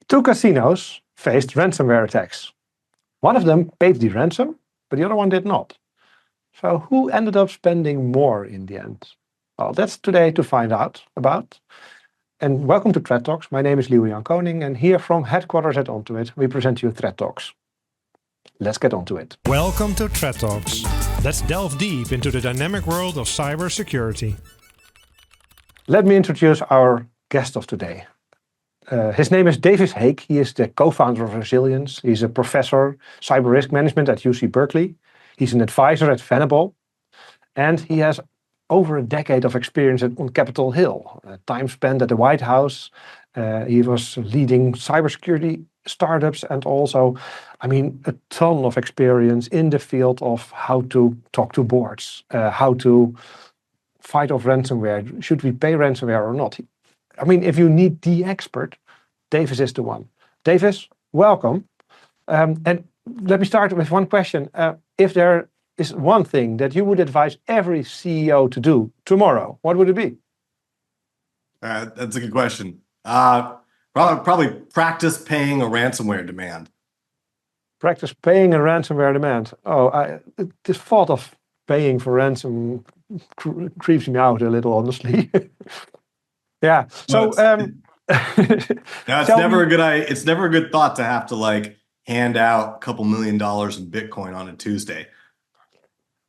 Two casinos faced ransomware attacks. One of them paid the ransom, but the other one did not. So who ended up spending more in the end? Well, that's today to find out about. And welcome to Threat Talks. My name is Lieuwe Jan Koning, and here from headquarters at Onto-it, we present you Threat Talks. Let's get on to it. Welcome to Threat Talks. Let's delve deep into the dynamic world of cybersecurity. Let me introduce our guest of today. His name is David Hake. He is the co-founder of Resilience. He's a professor cyber risk management at UC Berkeley. He's an advisor at Venable, and he has over a decade of experience on Capitol Hill. Time spent at the White House. He was leading cybersecurity startups and also, a ton of experience in the field of how to talk to boards, how to fight off ransomware. Should we pay ransomware or not? If you need the expert, Davis is the one. Davis, welcome. And let me start with one question. If there is one thing that you would advise every CEO to do tomorrow, what would it be? That's a good question. Probably practice paying a ransomware demand. Practice paying a ransomware demand. The thought of paying for ransom creeps me out a little, honestly. Yeah. So it's never a good thought to have to hand out a couple $1 million in Bitcoin on a Tuesday.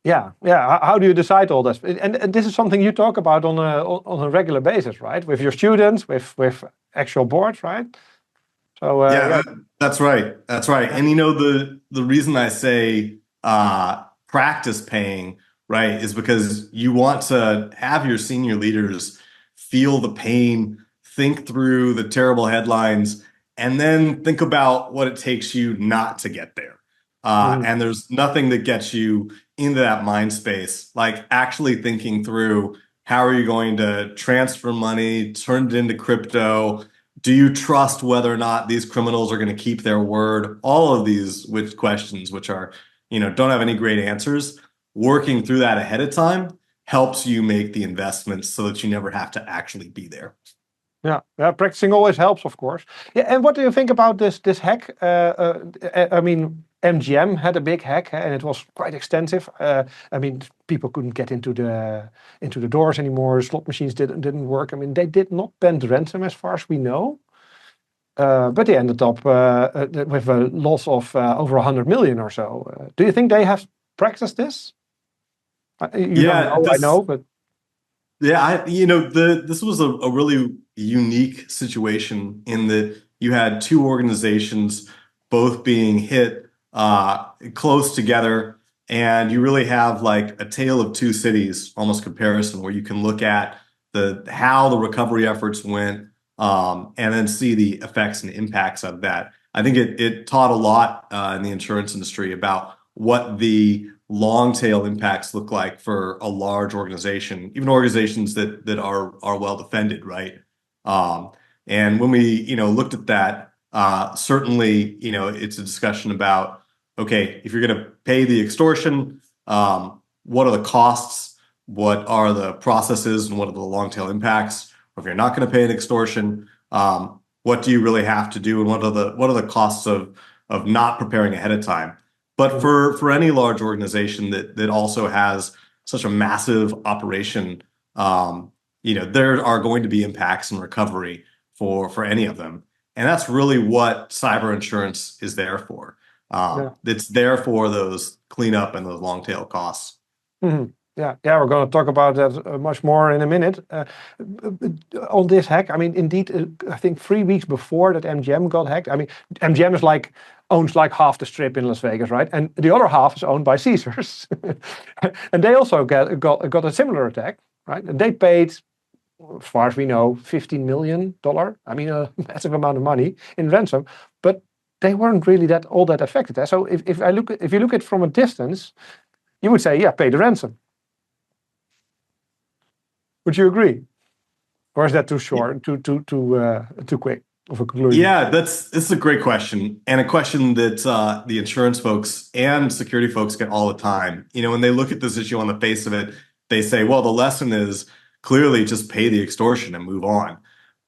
Yeah. How do you decide all this? And this is something you talk about on a regular basis, right? With your students, with actual boards, right? So that's right. And the reason I say practice paying, right, is because you want to have your senior leaders feel the pain, think through the terrible headlines, and then think about what it takes you not to get there. And there's nothing that gets you into that mind space, like actually thinking through how are you going to transfer money, turn it into crypto? Do you trust whether or not these criminals are going to keep their word? All of these questions, which are, don't have any great answers. Working through that ahead of time helps you make the investments so that you never have to actually be there. Yeah, practicing always helps, of course. Yeah, and what do you think about this hack? MGM had a big hack, and it was quite extensive. People couldn't get into the doors anymore. Slot machines didn't work. They did not bend ransom, as far as we know. But they ended up with a loss of over 100 million or so. Do you think they have practiced this? I know, but yeah, this was a really unique situation in that you had two organizations both being hit close together, and you really have like a tale of two cities almost comparison, where you can look at how the recovery efforts went, and then see the effects and impacts of that. I think it taught a lot in the insurance industry about what the long tail impacts look like for a large organization, even organizations that are well defended, right? And when we looked at that, certainly it's a discussion about, okay, if you're going to pay the extortion, what are the costs? What are the processes, and what are the long tail impacts? Or if you're not going to pay an extortion, what do you really have to do, and what are the costs of not preparing ahead of time? But for any large organization that also has such a massive operation, there are going to be impacts and recovery for any of them. And that's really what cyber insurance is there for. It's there for those cleanup and those long tail costs. Mm-hmm. Yeah, we're going to talk about that much more in a minute. On this hack, indeed, I think 3 weeks before that MGM got hacked. MGM is owns half the strip in Las Vegas, right? And the other half is owned by Caesars, and they also got a similar attack, right? And they paid, as far as we know, $15 million. A massive amount of money in ransom, but they weren't really all that affected. So if you look at it from a distance, you would say, yeah, pay the ransom. Would you agree, or is that too short, too quick of a conclusion? Yeah, this is a great question, and a question that the insurance folks and security folks get all the time. When they look at this issue on the face of it, they say, well, the lesson is clearly just pay the extortion and move on.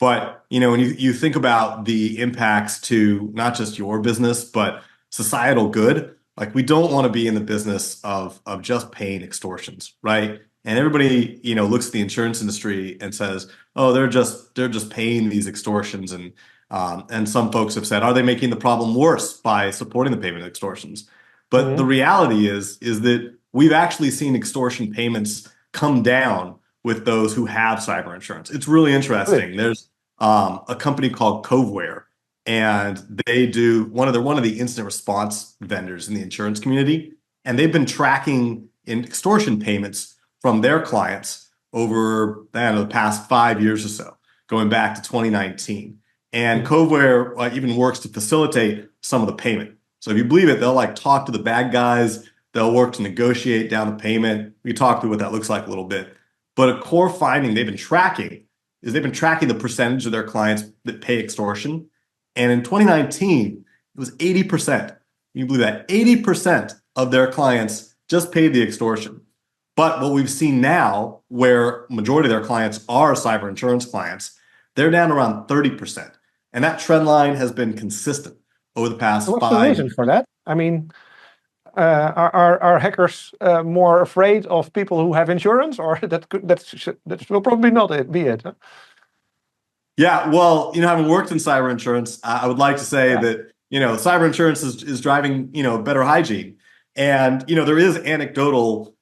But, when you think about the impacts to not just your business, but societal good, like we don't want to be in the business of just paying extortions, right? And everybody, looks at the insurance industry and says, "Oh, they're just paying these extortions." And some folks have said, "Are they making the problem worse by supporting the payment of extortions?" But the reality is that we've actually seen extortion payments come down with those who have cyber insurance. It's really interesting. There's a company called Coveware, and they're one of the incident response vendors in the insurance community, and they've been tracking extortion payments from their clients over the past 5 years or so, going back to 2019. And Coveware even works to facilitate some of the payment. So if you believe it, they'll talk to the bad guys. They'll work to negotiate down the payment. We talk through what that looks like a little bit. But a core finding they've been tracking the percentage of their clients that pay extortion. And in 2019, it was 80%. Can you believe that? 80% of their clients just paid the extortion. But what we've seen now, where majority of their clients are cyber insurance clients, they're down around 30%. And that trend line has been consistent over the past 5 years. What's the reason for that? I mean, are hackers more afraid of people who have insurance, or that will probably not be it? Huh? Yeah, well, having worked in cyber insurance, I would like to say that cyber insurance is driving better hygiene, and there is anecdotal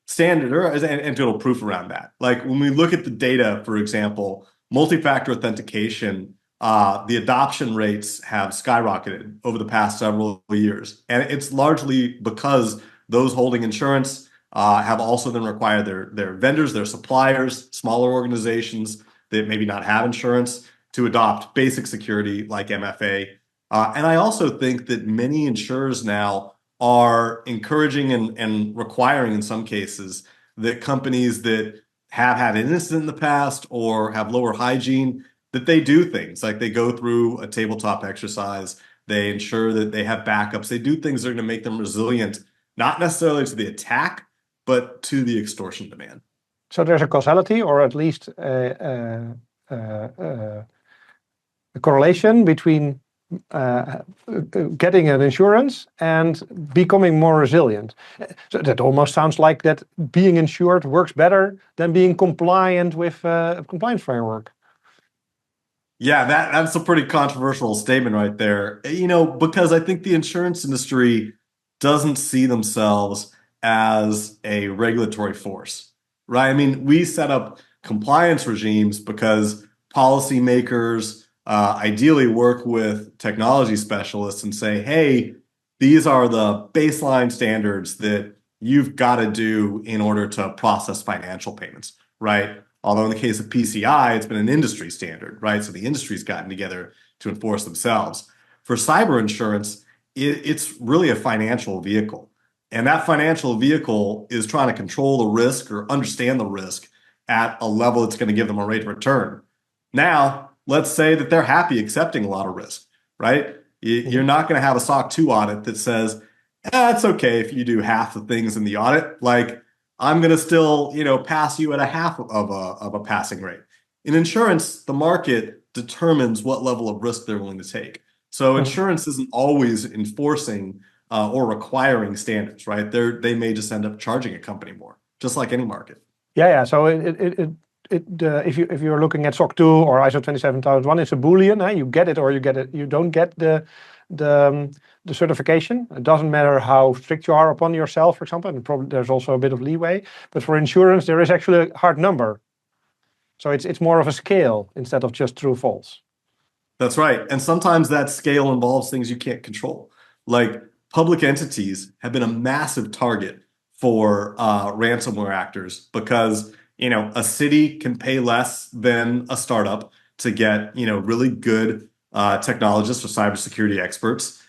proof around that. Like when we look at the data, for example, multi-factor authentication, the adoption rates have skyrocketed over the past several years. And it's largely because those holding insurance have also then required their vendors, their suppliers, smaller organizations that maybe not have insurance to adopt basic security like MFA. And I also think that many insurers now are encouraging and requiring in some cases that companies that have had an incident in the past or have lower hygiene, that they do things like they go through a tabletop exercise, they ensure that they have backups, they do things that are going to make them resilient, not necessarily to the attack, but to the extortion demand. So there's a causality, or at least a correlation between getting an insurance and becoming more resilient. So that almost sounds like that being insured works better than being compliant with a compliance framework. Yeah, that's a pretty controversial statement right there. Because I think the insurance industry doesn't see themselves as a regulatory force, right? I mean, we set up compliance regimes because policymakers ideally work with technology specialists and say, hey, these are the baseline standards that you've got to do in order to process financial payments, right? Although in the case of PCI, it's been an industry standard, right? So the industry's gotten together to enforce themselves. For cyber insurance, it's really a financial vehicle. And that financial vehicle is trying to control the risk or understand the risk at a level that's going to give them a rate of return. Now, let's say that they're happy accepting a lot of risk, right? You're not going to have a SOC 2 audit that says, it's okay if you do half the things in the audit. Like, I'm going to still, pass you at a half of a passing rate. In insurance, the market determines what level of risk they're willing to take. So insurance isn't always enforcing or requiring standards, right? They may just end up charging a company more, just like any market. Yeah. So if you're looking at SOC 2 or ISO 27001, it's a Boolean. You get it or you get it. You don't get the certification. It doesn't matter how strict you are upon yourself, for example, and probably there's also a bit of leeway. But for insurance, there is actually a hard number. So it's more of a scale instead of just true false. That's right. And sometimes that scale involves things you can't control. Like public entities have been a massive target for ransomware actors because, a city can pay less than a startup to get, really good technologists or cybersecurity experts.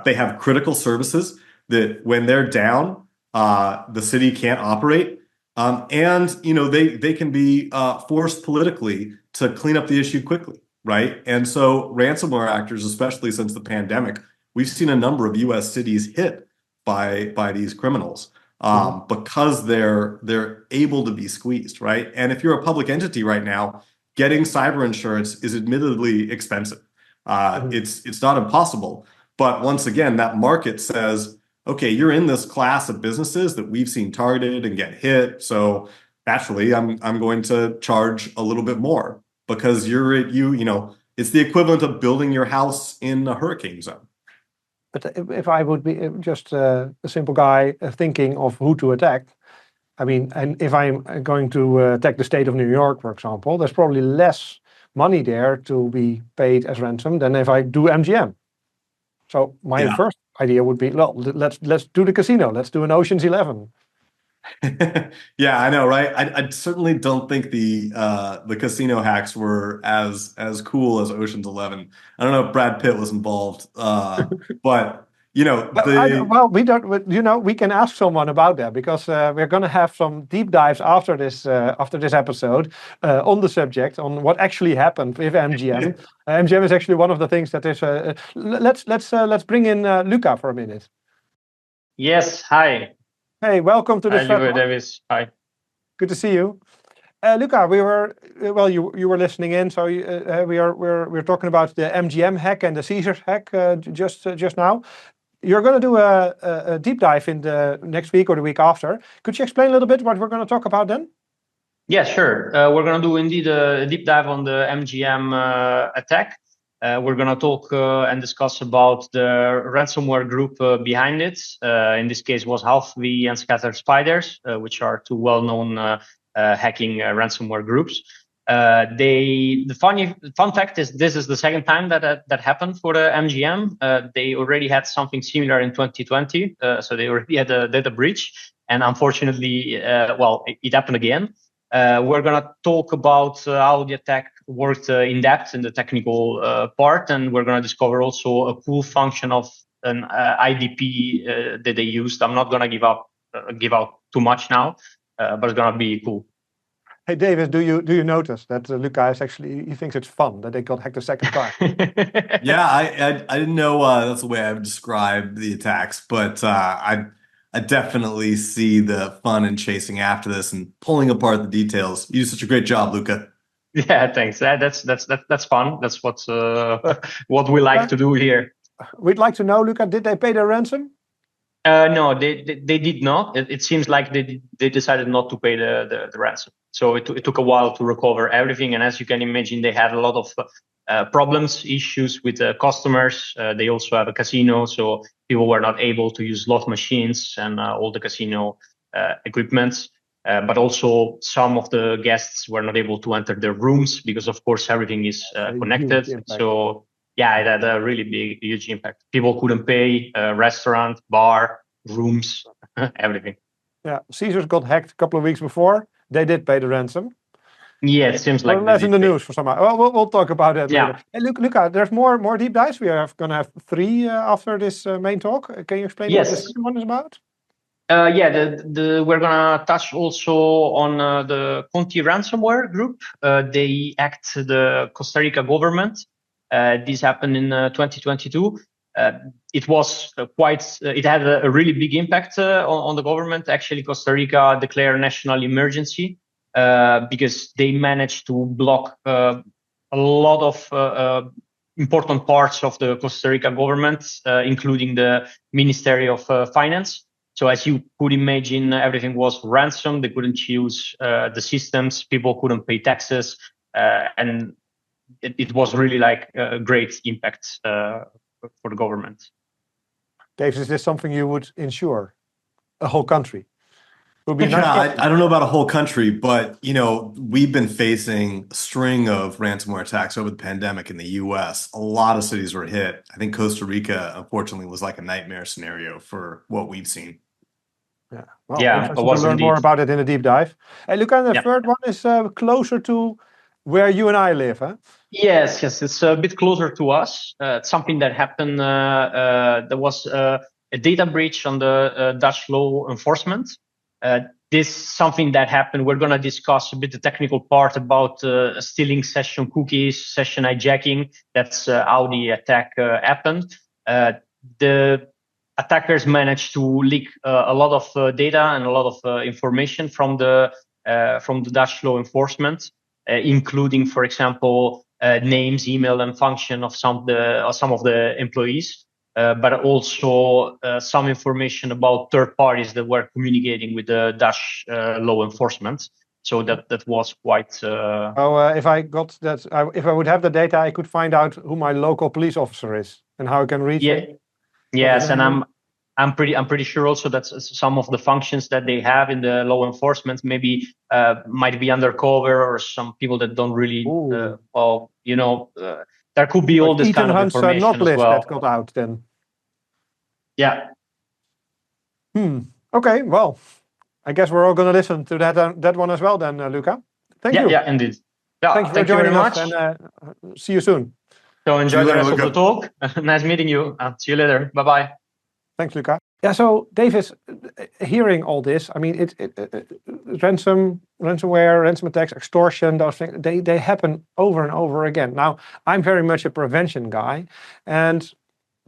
They have critical services that when they're down, the city can't operate. And they can be forced politically to clean up the issue quickly, right? And so ransomware actors, especially since the pandemic, we've seen a number of U.S. cities hit by these criminals because they're able to be squeezed, right? And if you're a public entity right now, getting cyber insurance is admittedly expensive. It's not impossible, but once again, that market says, okay, you're in this class of businesses that we've seen targeted and get hit, so naturally, I'm going to charge a little bit more because it's the equivalent of building your house in a hurricane zone. But if I would be just a simple guy thinking of who to attack, I mean, and if I'm going to attack the state of New York, for example, there's probably less money there to be paid as ransom than if I do MGM. So my first idea would be, well, let's do the casino. Let's do an Ocean's 11. Yeah, I know, right? I certainly don't think the casino hacks were as cool as Ocean's 11. I don't know if Brad Pitt was involved, but well, we don't. We can ask someone about that because we're going to have some deep dives after this episode on the subject on what actually happened with MGM. MGM is actually one of the things that is. Let's bring in Luca for a minute. Yes. Hi. Hey, welcome to the Lieuwe Davis. Hi. Good to see you. Luca, you were listening in, so we're talking about the MGM hack and the Caesars hack just now. You're going to do a deep dive in the next week or the week after. Could you explain a little bit what we're going to talk about then? Yeah, sure. We're going to do indeed a deep dive on the MGM attack. We're going to talk and discuss about the ransomware group behind it. In this case, was Halfway and Scattered Spiders, which are two well-known hacking ransomware groups. The fun fact is this is the second time that happened for the MGM. They already had something similar in 2020, so they already had a data breach, and unfortunately, it happened again. We're gonna talk about how the attack worked in depth in the technical part, and we're gonna discover also a cool function of an IDP that they used. I'm not gonna give out too much now, but it's gonna be cool. Hey David, do you notice that Luca is he thinks it's fun that they got hacked a second time? Yeah, I didn't know that's the way I would describe the attacks, but I definitely see the fun in chasing after this and pulling apart the details. You do such a great job, Luca. Yeah, thanks. That's fun. That's what we like to do here. We'd like to know, Luca, did they pay their ransom? No, they did not. It seems like they decided not to pay the ransom. So it took a while to recover everything. And as you can imagine, they had a lot of problems, issues with customers. They also have a casino, so people were not able to use slot machines and all the casino equipment. But also some of the guests were not able to enter their rooms because, of course, everything is connected. So yeah, it had a really huge impact. People couldn't pay, restaurant, bar, rooms, everything. Yeah, Caesars got hacked a couple of weeks before. They did pay the ransom. Yeah, it seems like less in the news for some. Well, we'll talk about that later. Yeah. Hey, Luca, there's more deep dives. We are going to have 3 after this main talk. Can you explain what the second one is about? We're gonna touch also on the Conti ransomware group. They hacked the Costa Rica government. This happened in 2022. It was it had a really big impact on the government. Actually, Costa Rica declared national emergency because they managed to block a lot of important parts of the Costa Rica government, including the Ministry of Finance. So as you could imagine, everything was ransom. They couldn't use the systems. People couldn't pay taxes. And it was really like a great impact for the government. Dave, is this something you would insure? A whole country? Would be I don't know about a whole country, but we've been facing a string of ransomware attacks over the pandemic in the US. A lot of cities were hit. I think Costa Rica, unfortunately, was like a nightmare scenario for what we've seen. Yeah, well, yeah, I want to learn more about it in a deep dive. Hey, Luca, the third one is closer to where you and I live, huh? Yes, it's a bit closer to us. It's something that happened. There was a data breach on the Dutch law enforcement. This is something that happened. We're going to discuss a bit the technical part about stealing session cookies, session hijacking. That's how the attack happened. The attackers managed to leak a lot of data and a lot of information from the Dutch law enforcement. including, for example, names, email, and function of some of the employees, but also some information about third parties that were communicating with the Dutch law enforcement. So that was quite. If I got that, if I would have the data, I could find out who my local police officer is and how I can reach him. Yes, and I'm pretty sure also that some of the functions that they have in the law enforcement maybe might be undercover, or some people that don't really, there could be all this Ethan kind of Hunt's information not as list well. that got out then. Yeah. Okay, well, I guess we're all going to listen to that one as well then, Luca. Thank you. Yeah, indeed. Yeah, thank you for joining us, and see you soon. So enjoy the rest of the talk. Nice meeting you. See you later. Bye-bye. Thanks, Luca. Yeah, so Davis, hearing all this, I mean, ransomware, ransom attacks, extortion, those things, they happen over and over again. Now, I'm very much a prevention guy, and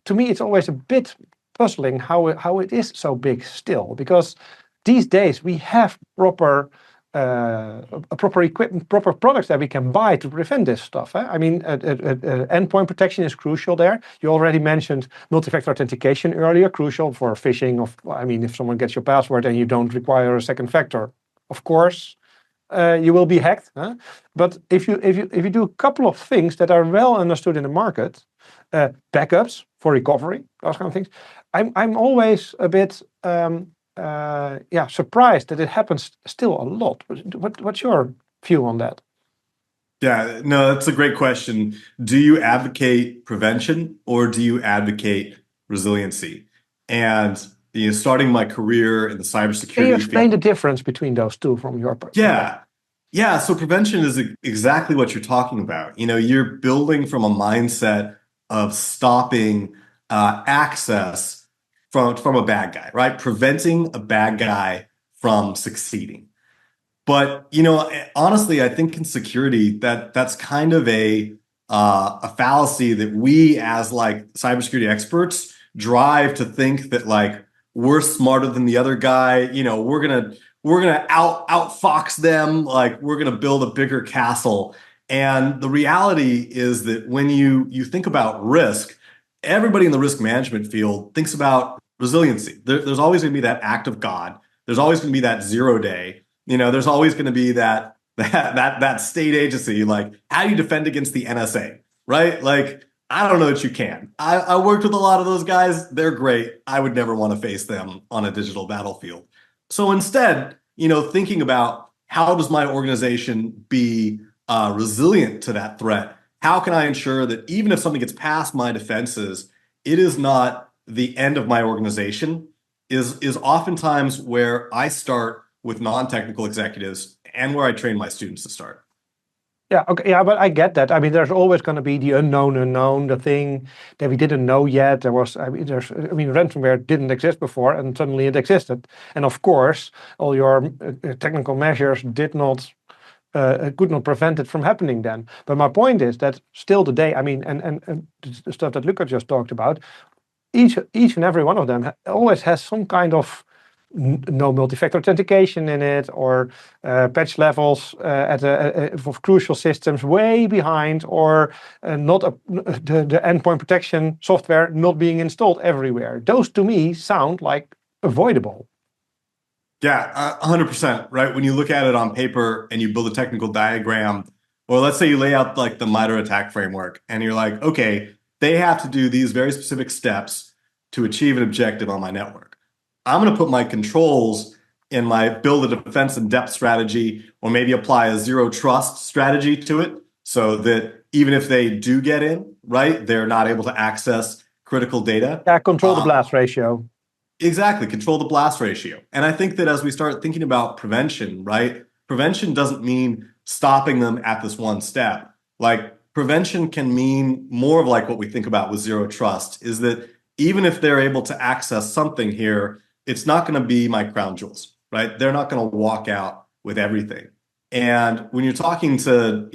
to me, it's always a bit puzzling how it is so big still, because these days we have proper equipment, proper products that we can buy to prevent this stuff. I mean, endpoint protection is crucial there. You already mentioned multi-factor authentication earlier, crucial for phishing. If someone gets your password and you don't require a second factor, of course, you will be hacked. But if you do a couple of things that are well understood in the market, backups for recovery, those kind of things, I'm always a bit surprised that it happens still a lot. What's your view on that? Yeah, no, that's a great question. Do you advocate prevention or do you advocate resiliency? And starting my career in the cybersecurity Can you explain field, the difference between those two from your perspective? Yeah. So prevention is exactly what you're talking about. You're building from a mindset of stopping access from a bad guy, right? Preventing a bad guy from succeeding. But honestly, I think in security that's kind of a fallacy that we as like cybersecurity experts drive to think that like we're smarter than the other guy. We're gonna outfox them. Like we're gonna build a bigger castle. And the reality is that when you think about risk, everybody in the risk management field thinks about resiliency. There's always going to be that act of God. There's always going to be that 0 day. There's always going to be that state agency. Like, how do you defend against the NSA, right? Like, I don't know that you can. I worked with a lot of those guys. They're great. I would never want to face them on a digital battlefield. So instead, thinking about how does my organization be resilient to that threat? How can I ensure that even if something gets past my defenses, it is not the end of my organization, is oftentimes where I start with non-technical executives and where I train my students to start. Yeah, okay, yeah, but I get that. I mean, there's always going to be the unknown, the thing that we didn't know yet. Ransomware didn't exist before, and suddenly it existed. And of course, all your technical measures could not prevent it from happening then. But my point is that still today, and the stuff that Luca just talked about, each and every one of them always has some kind of no multi-factor authentication in it, or patch levels of crucial systems way behind, or the endpoint protection software not being installed everywhere. Those to me sound like avoidable. Yeah, 100%, right? When you look at it on paper and you build a technical diagram, or let's say you lay out like the MITRE attack framework and you're like, okay, they have to do these very specific steps to achieve an objective on my network. I'm going to put my controls in my build a defense in depth strategy, or maybe apply a zero trust strategy to it so that even if they do get in, right, they're not able to access critical data. Yeah, control the blast ratio. Exactly, control the blast ratio. And I think that as we start thinking about prevention, right, prevention doesn't mean stopping them at this one step. Like, prevention can mean more of like what we think about with zero trust, is that even if they're able to access something here, it's not going to be my crown jewels, right? They're not going to walk out with everything. And when you're talking to,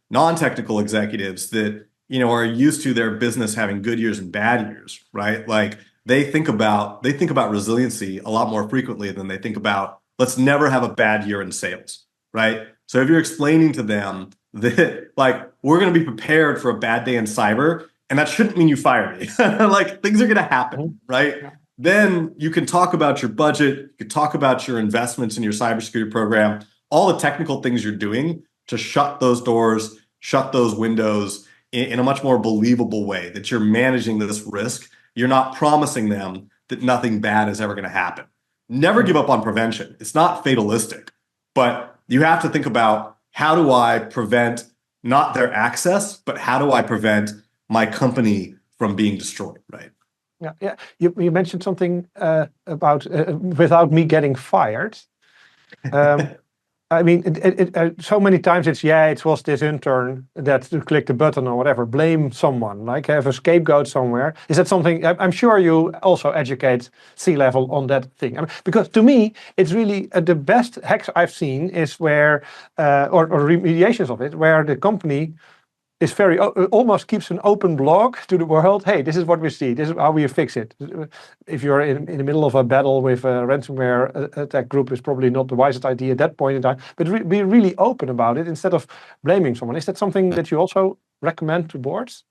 non-technical executives that, are used to their business having good years and bad years, right? Like they think about resiliency a lot more frequently than they think about, let's never have a bad year in sales, right? So if you're explaining to them that like we're going to be prepared for a bad day in cyber, and that shouldn't mean you fire me, like things are going to happen, right? Yeah. Then you can talk about your budget, you can talk about your investments in your cybersecurity program, all the technical things you're doing to shut those doors, shut those windows in a much more believable way, that you're managing this risk. You're not promising them that nothing bad is ever going to happen. Never give up on prevention. It's not fatalistic, but you have to think about, how do I prevent not their access, but how do I prevent my company from being destroyed, right? Yeah. You mentioned something about without me getting fired. I mean, so many times it was this intern that clicked the button or whatever. Blame someone, like have a scapegoat somewhere. Is that something? I'm sure you also educate C-level on that thing. I mean, because to me, it's really the best hacks I've seen is where, or remediations of it, where the company is very almost keeps an open blog to the world. Hey, this is what we see. This is how we fix it. If you're in the middle of a battle with a ransomware attack group, is probably not the wisest idea at that point in time. But be really open about it instead of blaming someone. Is that something that you also recommend to boards?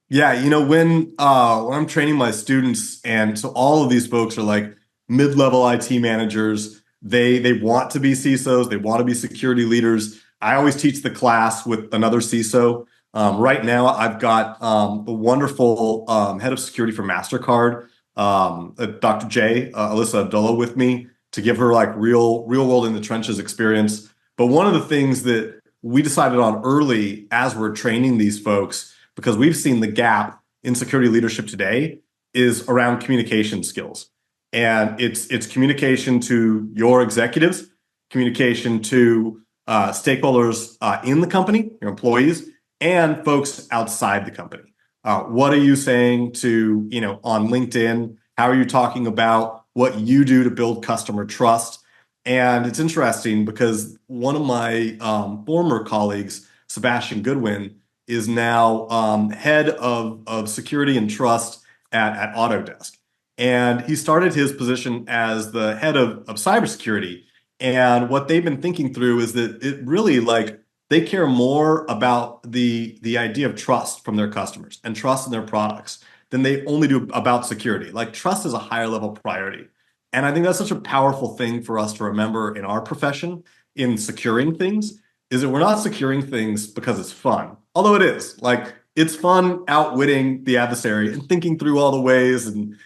Yeah, you know, when I'm training my students, and so all of these folks are like mid-level IT managers. They want to be CISOs. They want to be security leaders. I always teach the class with another CISO. Right now, I've got a wonderful head of security for MasterCard, Dr. J, Alyssa Abdullah, with me to give her like real world in the trenches experience. But one of the things that we decided on early as we're training these folks, because we've seen the gap in security leadership today, is around communication skills. And it's communication to your executives, communication to stakeholders in the company, your employees, and folks outside the company. What are you saying to, on LinkedIn? How are you talking about what you do to build customer trust? And it's interesting because one of my former colleagues, Sebastian Goodwin, is now head of security and trust at Autodesk. And he started his position as the head of cybersecurity. And what they've been thinking through is that it really they care more about the idea of trust from their customers and trust in their products than they only do about security. Like trust is a higher level priority. And I think that's such a powerful thing for us to remember in our profession in securing things, is that we're not securing things because it's fun. Although it is. Like it's fun outwitting the adversary and thinking through all the ways and,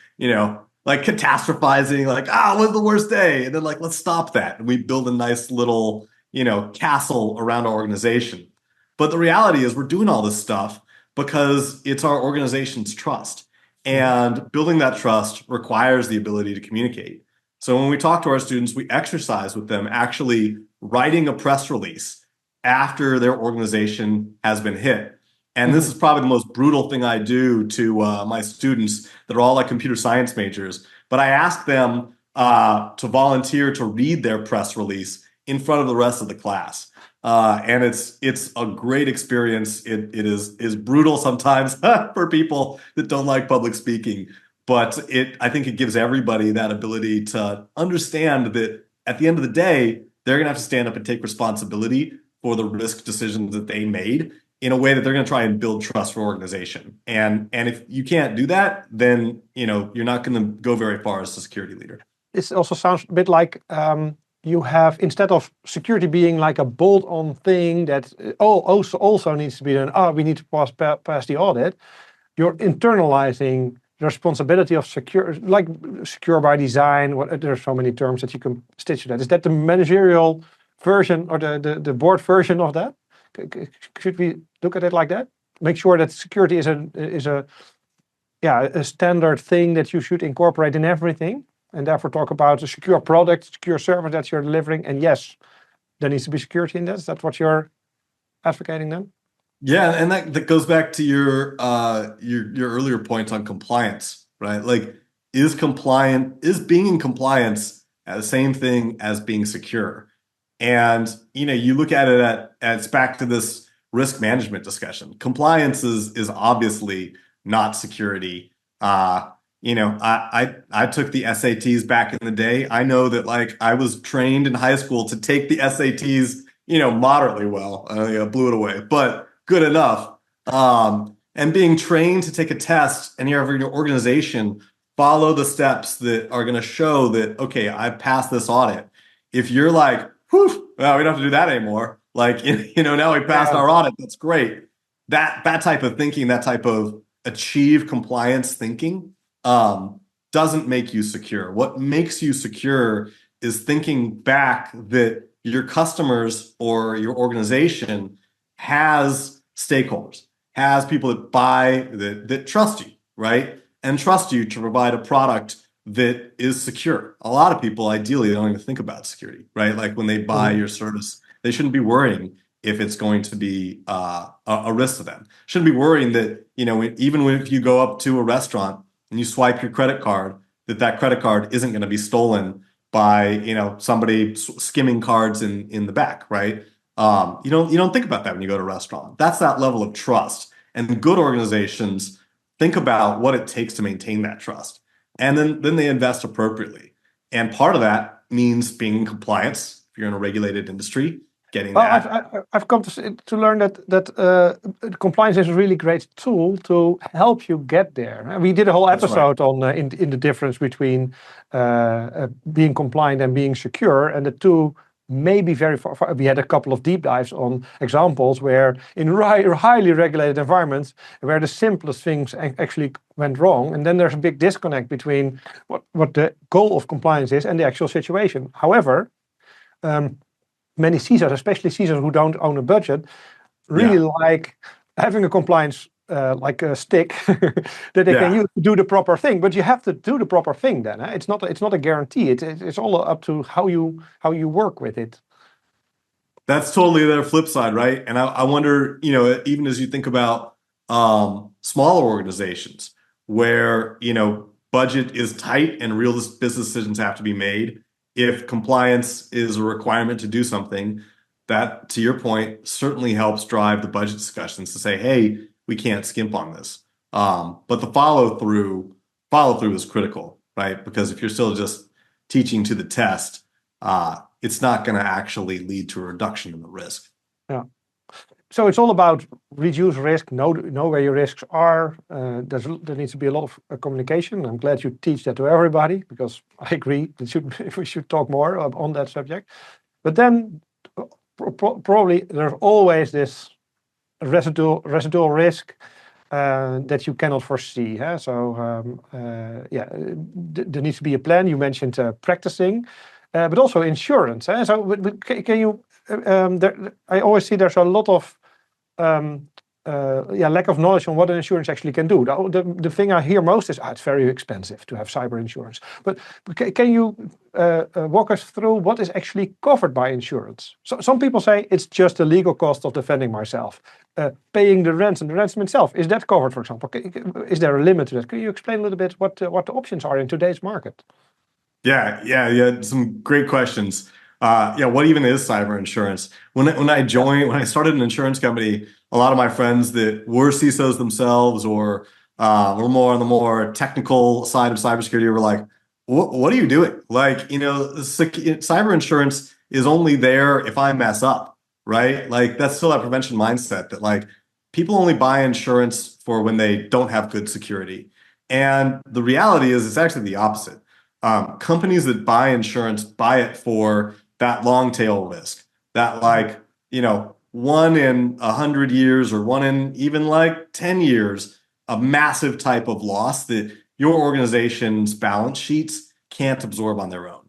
catastrophizing, what's the worst day? And then let's stop that. And we build a nice little, castle around our organization. But the reality is we're doing all this stuff because it's our organization's trust. And building that trust requires the ability to communicate. So when we talk to our students, we exercise with them actually writing a press release after their organization has been hit. And this is probably the most brutal thing I do to my students that are all computer science majors. But I ask them to volunteer to read their press release in front of the rest of the class. And it's a great experience. It is brutal sometimes for people that don't like public speaking. But I think it gives everybody that ability to understand that at the end of the day, they're going to have to stand up and take responsibility for the risk decisions that they made in a way that they're going to try and build trust for organization. And if you can't do that, then you're not going to go very far as a security leader. This also sounds a bit like you have, instead of security being like a bolt-on thing that also needs to be done, we need to pass the audit, you're internalizing the responsibility of secure by design. There's so many terms that you can stitch to that. Is that the managerial version or the board version of that? Should we look at it like that? Make sure that security is a standard thing that you should incorporate in everything, and therefore talk about a secure product, secure service that you're delivering. And yes, there needs to be security in that. Is that what you're advocating then? Yeah, and that goes back to your earlier point on compliance, right? Is being in compliance the same thing as being secure? And you look at it it's back to this risk management discussion. Compliance is obviously not security. I took the SATs back in the day. I know that I was trained in high school to take the SATs moderately well. I blew it away, but good enough. And being trained to take a test and have your organization follow the steps that are going to show that, okay, I passed this audit. If you're like, whew, well, we don't have to do that anymore. Like, now we passed our audit. That's great. That type of thinking, that type of achieve compliance thinking, doesn't make you secure. What makes you secure is thinking back that your customers or your organization has stakeholders, has people that buy, that trust you, right? And trust you to provide a product that is secure. A lot of people, ideally, they don't even think about security, right? Like when they buy your service, they shouldn't be worrying if it's going to be a risk to them. Shouldn't be worrying that, even if you go up to a restaurant and you swipe your credit card, that credit card isn't going to be stolen by, somebody skimming cards in the back, right? You don't think about that when you go to a restaurant. That's that level of trust. And good organizations think about what it takes to maintain that trust. And then they invest appropriately. And part of that means being in compliance. If you're in a regulated industry, getting that. I've come to learn that compliance is a really great tool to help you get there. And we did a whole episode on in the difference between being compliant and being secure, and the two may be very far. We had a couple of deep dives on examples where in highly regulated environments where the simplest things actually went wrong, and then there's a big disconnect between what the goal of compliance is and the actual situation. However, many CISOs, especially CISOs who don't own a budget, really like having a compliance like a stick that they can use to do the proper thing. But you have to do the proper thing then. It's not a guarantee. It's all up to how you work with it. That's totally the flip side, right? And I wonder, even as you think about smaller organizations where, budget is tight and real business decisions have to be made. If compliance is a requirement to do something, that, to your point, certainly helps drive the budget discussions to say, hey, we can't skimp on this. But the follow through is critical, right? Because if you're still just teaching to the test, it's not going to actually lead to a reduction in the risk. Yeah. So it's all about reduce risk, know where your risks are. There needs to be a lot of communication. I'm glad you teach that to everybody, because I agree we should talk more on that subject. But then probably there's always this residual risk that you cannot foresee. So there needs to be a plan. You mentioned practicing, but also insurance. So can you? I always see there's a lot of lack of knowledge on what an insurance actually can do. The thing I hear most is it's very expensive to have cyber insurance. But can you walk us through what is actually covered by insurance? So some people say it's just the legal cost of defending myself. Paying the ransom itself, is that covered, for example? Is there a limit to that? Can you explain a little bit what the options are in today's market? Yeah. Some great questions. What even is cyber insurance? When I started an insurance company, a lot of my friends that were CISOs themselves or were more on the more technical side of cybersecurity were like, what are you doing? Like, cyber insurance is only there if I mess up, right? Like that's still that prevention mindset that like people only buy insurance for when they don't have good security. And the reality is it's actually the opposite. Companies that buy insurance buy it for that long tail risk, that like, 1 in 100 years or 1 in even like 10 years, a massive type of loss that your organization's balance sheets can't absorb on their own.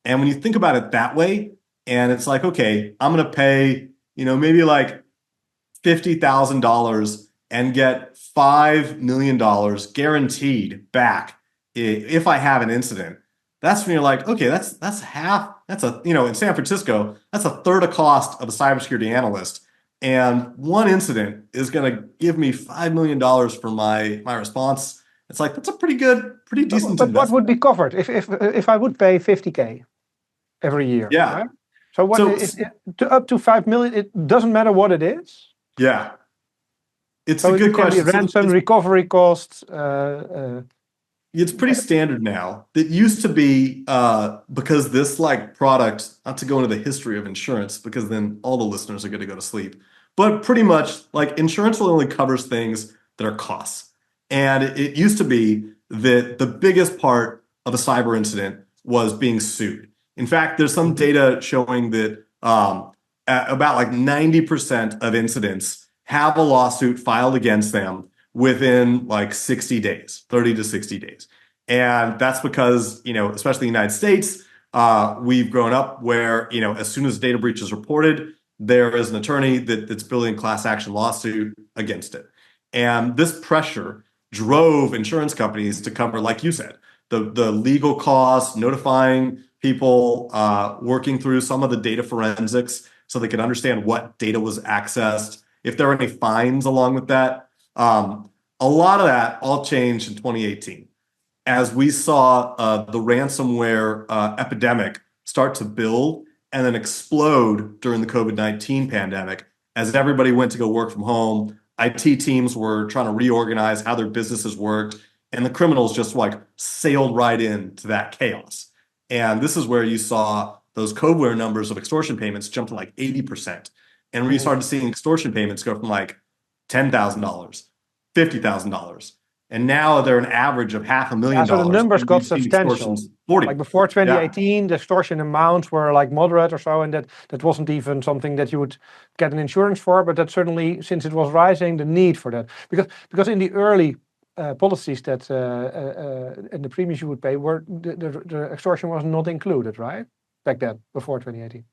And when you think about it that way, and it's like, okay, I'm going to pay, maybe like $50,000 and get $5 million guaranteed back if I have an incident. That's when you're like, okay, that's half. That's in San Francisco, that's a third of cost of a cybersecurity analyst. And one incident is going to give me $5 million for my response. It's like, that's a pretty decent But what would be covered if I would pay 50K every year? Yeah. Right? So up to 5 million, it doesn't matter what it is? Yeah. It's a good question. Ransom, recovery costs. It's pretty standard now. It used to be because this like product, not to go into the history of insurance, because then all the listeners are going to go to sleep. But pretty much like insurance really only covers things that are costs. And it used to be that the biggest part of a cyber incident was being sued. In fact, there's some data showing that about like 90% of incidents have a lawsuit filed against them within like 60 days, 30 to 60 days. And that's because, especially in the United States, we've grown up where, as soon as data breach is reported, there is an attorney that's building a class action lawsuit against it. And this pressure drove insurance companies to cover, like you said, the legal costs, notifying people, working through some of the data forensics so they could understand what data was accessed, if there were any fines along with that. A lot of that all changed in 2018 as we saw the ransomware epidemic start to build and then explode during the COVID-19 pandemic. As everybody went to go work from home, IT teams were trying to reorganize how their businesses worked, and the criminals just like sailed right into that chaos. And this is where you saw those codeware numbers of extortion payments jump to like 80%. And we started seeing extortion payments go from like $10,000, $50,000. And now they're an average of $500,000. So the numbers got substantial. 40. Like before 2018, the extortion amounts were like moderate or so, and that wasn't even something that you would get an insurance for. But that certainly, since it was rising, the need for that, because in the early policies that and the premiums you would pay were the extortion was not included, right? Back then, before 2018.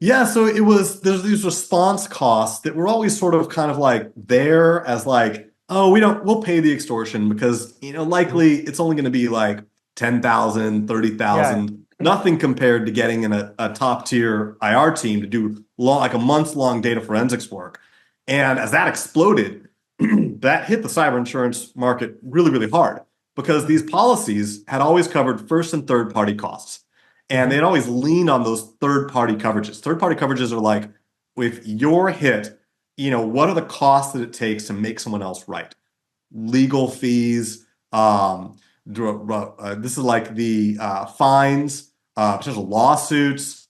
Yeah, so there's these response costs that were always sort of kind of like there as like, oh, we'll pay the extortion because, likely it's only going to be like 10,000, 30,000, nothing compared to getting in a top tier IR team to do like a month-long data forensics work. And as that exploded, that hit the cyber insurance market really, really hard because these policies had always covered first and third party costs. And they'd always lean on those third-party coverages. Third-party coverages are like, if you're hit, what are the costs that it takes to make someone else right? Legal fees. This is like the fines, potential lawsuits,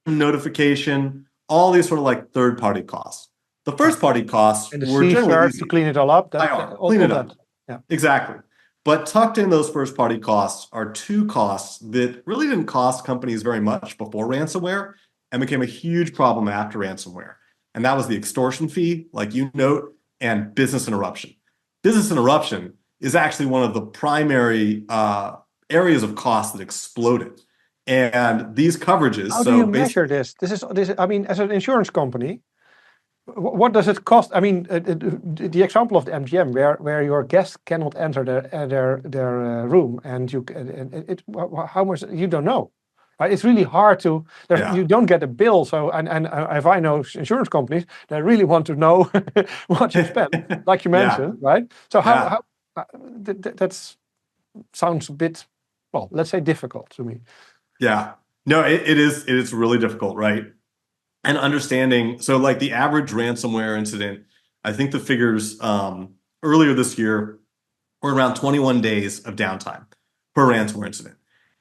notification, all these sort of like third-party costs. The first-party costs and the were generally easy. To clean it all up. Clean it up. Yeah. Exactly. But tucked in those first-party costs are two costs that really didn't cost companies very much before ransomware and became a huge problem after ransomware. And that was the extortion fee, like you note, and business interruption. Business interruption is actually one of the primary areas of cost that exploded. And these coverages... How do you measure this? This is, I mean, as an insurance company, what does it cost? I mean, the example of the MGM, where your guests cannot enter their room, and how much you don't know. Right? It's really hard to. You don't get a bill. So, and if I know insurance companies, they really want to know what you spent, like you mentioned, right? So how that sounds a bit, well, let's say difficult to me. Yeah, no, it is. It is really difficult, right? And understanding, so like the average ransomware incident, I think the figures earlier this year were around 21 days of downtime per ransomware incident.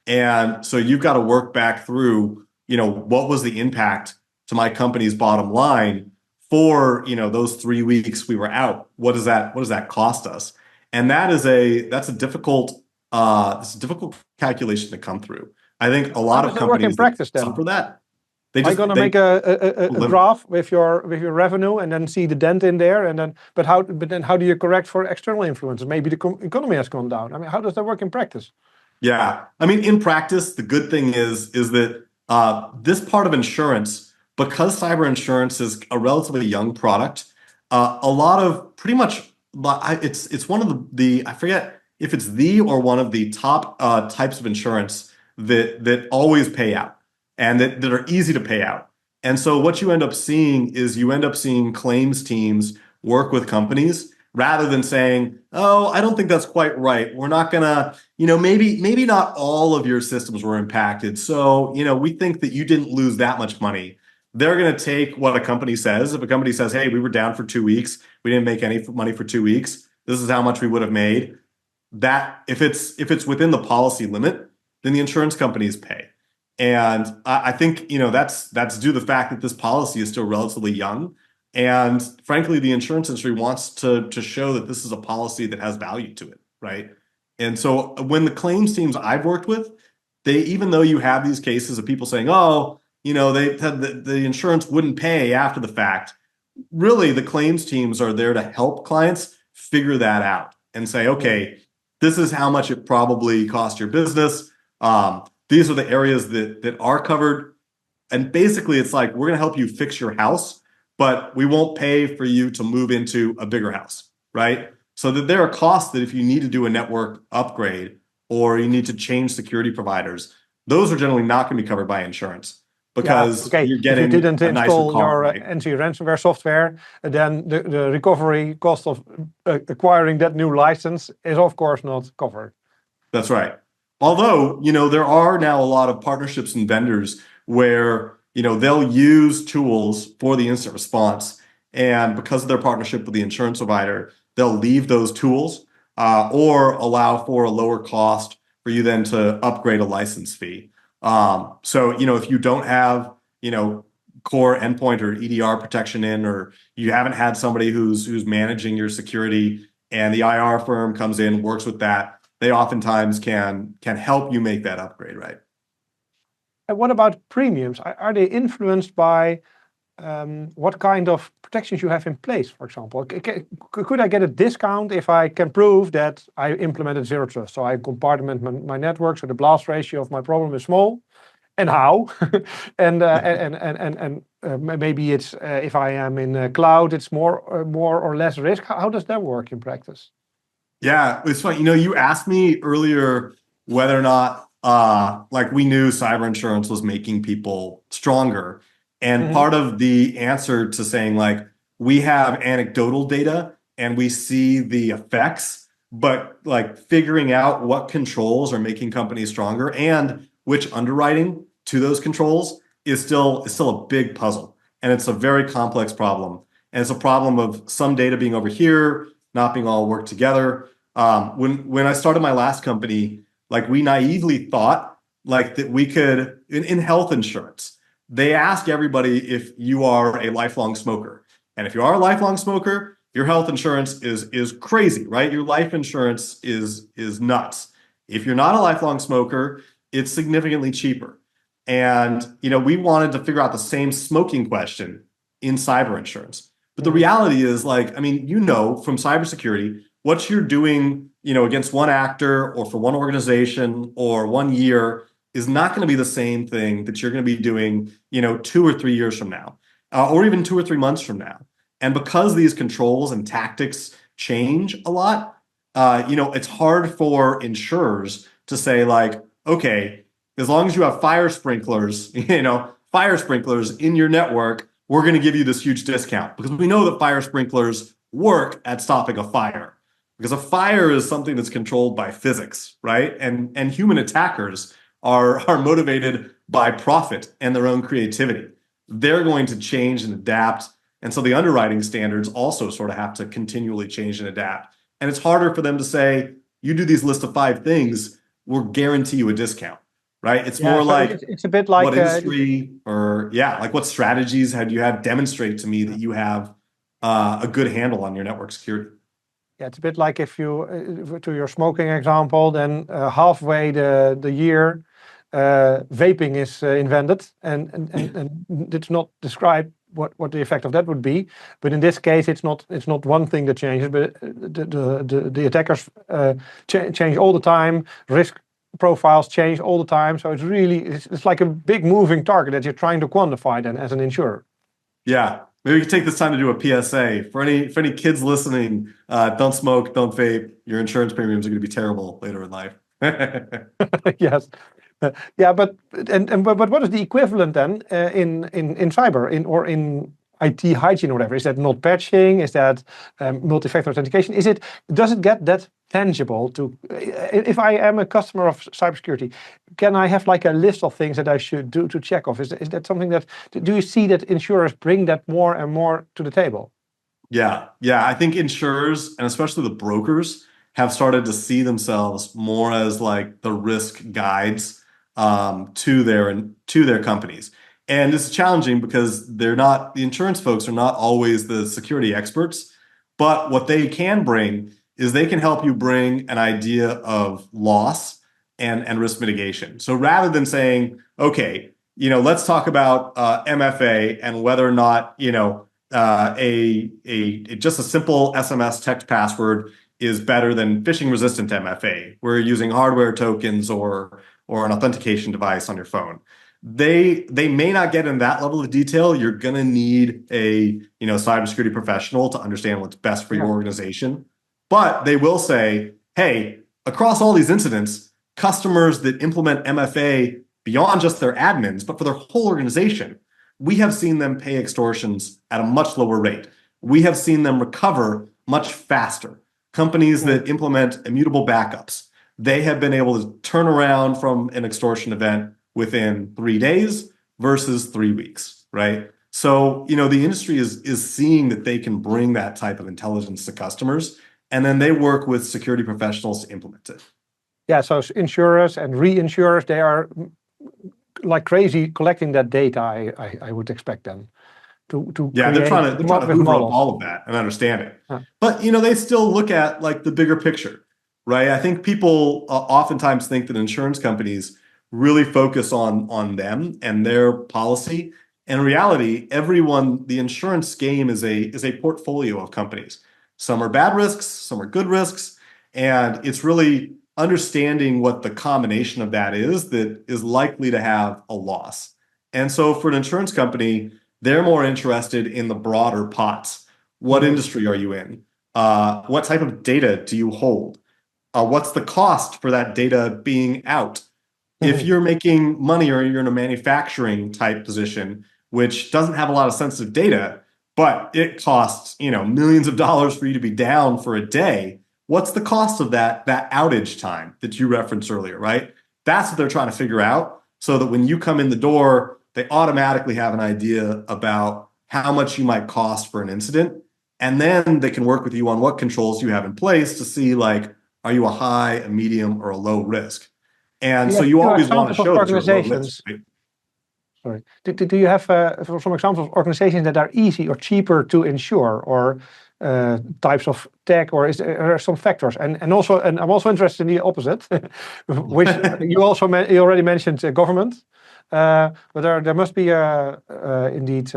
And so you've got to work back through, what was the impact to my company's bottom line for, those 3 weeks we were out? What does that cost us? And that's a difficult calculation to come through. I think a lot of companies work in practice then for that. Are you going to make a graph with your revenue and then see the dent in there, and then then how do you correct for external influences? Maybe the economy has gone down. I mean, how does that work in practice? Yeah, I mean, in practice, the good thing is that this part of insurance, because cyber insurance is a relatively young product, a lot of pretty much it's one of the I forget if it's the or one of the top types of insurance that always pay out. And that are easy to pay out. And so what you end up seeing is claims teams work with companies rather than saying, oh, I don't think that's quite right. We're not going to, maybe not all of your systems were impacted. So, we think that you didn't lose that much money. They're going to take what a company says. If a company says, hey, we were down for 2 weeks, we didn't make any money for 2 weeks, this is how much we would have made. that if it's within the policy limit, then the insurance companies pay. And I think, that's due to the fact that this policy is still relatively young. And frankly, the insurance industry wants to show that this is a policy that has value to it, right? And so when the claims teams I've worked with, even though you have these cases of people saying, oh, they had the insurance wouldn't pay after the fact, really the claims teams are there to help clients figure that out and say, okay, this is how much it probably cost your business. These are the areas that are covered. And basically it's like, we're going to help you fix your house, but we won't pay for you to move into a bigger house, right? So that there are costs that if you need to do a network upgrade or you need to change security providers, those are generally not going to be covered by insurance because you're getting if you didn't a nicer install car, your right? anti-ransomware software, then the recovery cost of acquiring that new license is of course not covered. That's right. Although, there are now a lot of partnerships and vendors where, they'll use tools for the incident response. And because of their partnership with the insurance provider, they'll leave those tools or allow for a lower cost for you then to upgrade a license fee. So, if you don't have, core endpoint or EDR protection in, or you haven't had somebody who's managing your security and the IR firm comes in, works with that, they oftentimes can help you make that upgrade, right? And what about premiums? Are they influenced by what kind of protections you have in place, for example? Could I get a discount if I can prove that I implemented zero trust? So I compartment my network, so the blast ratio of my problem is small. And how? and maybe it's if I am in cloud, it's more or less risk. How does that work in practice? Yeah, it's funny. You asked me earlier whether or not we knew cyber insurance was making people stronger. And part of the answer to saying we have anecdotal data and we see the effects, but figuring out what controls are making companies stronger and which underwriting to those controls is still a big puzzle. And it's a very complex problem. And it's a problem of some data being over here, not being all worked together. When I started my last company, we naively thought that we could, in health insurance, they ask everybody if you are a lifelong smoker. And if you are a lifelong smoker, your health insurance is crazy, right? Your life insurance is nuts. If you're not a lifelong smoker, it's significantly cheaper. And, we wanted to figure out the same smoking question in cyber insurance. But the reality is from cybersecurity, what you're doing, against one actor or for one organization or 1 year is not going to be the same thing that you're going to be doing, 2 or 3 years from now, or even 2 or 3 months from now. And because these controls and tactics change a lot, it's hard for insurers to say okay, as long as you have fire sprinklers in your network, we're going to give you this huge discount because we know that fire sprinklers work at stopping a fire. Because a fire is something that's controlled by physics, right? And human attackers are motivated by profit and their own creativity. They're going to change and adapt. And so the underwriting standards also sort of have to continually change and adapt. And it's harder for them to say, you do these list of 5 things, we'll guarantee you a discount, right? It's more it's a bit like what industry what strategies had you had demonstrate to me that you have a good handle on your network security. Yeah, it's a bit like if you, to your smoking example, then halfway the year, vaping is invented, and it's not described what the effect of that would be. But in this case, it's not one thing that changes, but the attackers change all the time. Risk profiles change all the time. So it's like a big moving target that you're trying to quantify then as an insurer. Yeah. Maybe we can take this time to do a PSA. For any kids listening, don't smoke, don't vape. Your insurance premiums are going to be terrible later in life. Yes. But what is the equivalent then in cyber or in IT hygiene or whatever? Is that not patching? Is that multi-factor authentication? Does it get that tangible to? If I am a customer of cybersecurity, can I have a list of things that I should do to check off? Is that something that? Do you see that insurers bring that more and more to the table? Yeah. I think insurers and especially the brokers have started to see themselves more as like the risk guides to their companies. And it's challenging because the insurance folks are not always the security experts, but what they can bring is they can help you bring an idea of loss and risk mitigation. So rather than saying, okay, let's talk about MFA and whether or not, just a simple SMS text password is better than phishing resistant MFA, where you're using hardware tokens or an authentication device on your phone. They may not get in that level of detail. You're going to need a cybersecurity professional to understand what's best for your organization. But they will say, hey, across all these incidents, customers that implement MFA beyond just their admins, but for their whole organization, we have seen them pay extortions at a much lower rate. We have seen them recover much faster. Companies that implement immutable backups, they have been able to turn around from an extortion event within 3 days versus 3 weeks, right? So, the industry is seeing that they can bring that type of intelligence to customers, and then they work with security professionals to implement it. Yeah, so insurers and reinsurers, they are like crazy collecting that data, I would expect them to they're trying to hoover up all of that and understand it. But, they still look at like the bigger picture, right? I think people oftentimes think that insurance companies really focus on them and their policy. In reality, the insurance game is a portfolio of companies. Some are bad risks, some are good risks, and it's really understanding what the combination of that is that is likely to have a loss. And so for an insurance company, they're more interested in the broader pots. What industry are you in? What type of data do you hold? What's the cost for that data being out? If you're making money or you're in a manufacturing type position, which doesn't have a lot of sensitive data, but it costs, millions of dollars for you to be down for a day, what's the cost of that outage time that you referenced earlier, right? That's what they're trying to figure out so that when you come in the door, they automatically have an idea about how much you might cost for an incident. And then they can work with you on what controls you have in place to see, like, are you a high, a medium, or a low risk? And so you always want to show that you're a low risk. Right? Sorry. Do you have some examples of organizations that are easy or cheaper to insure, or types of tech, or are there some factors? And I'm also interested in the opposite, which you already mentioned government, but there must be indeed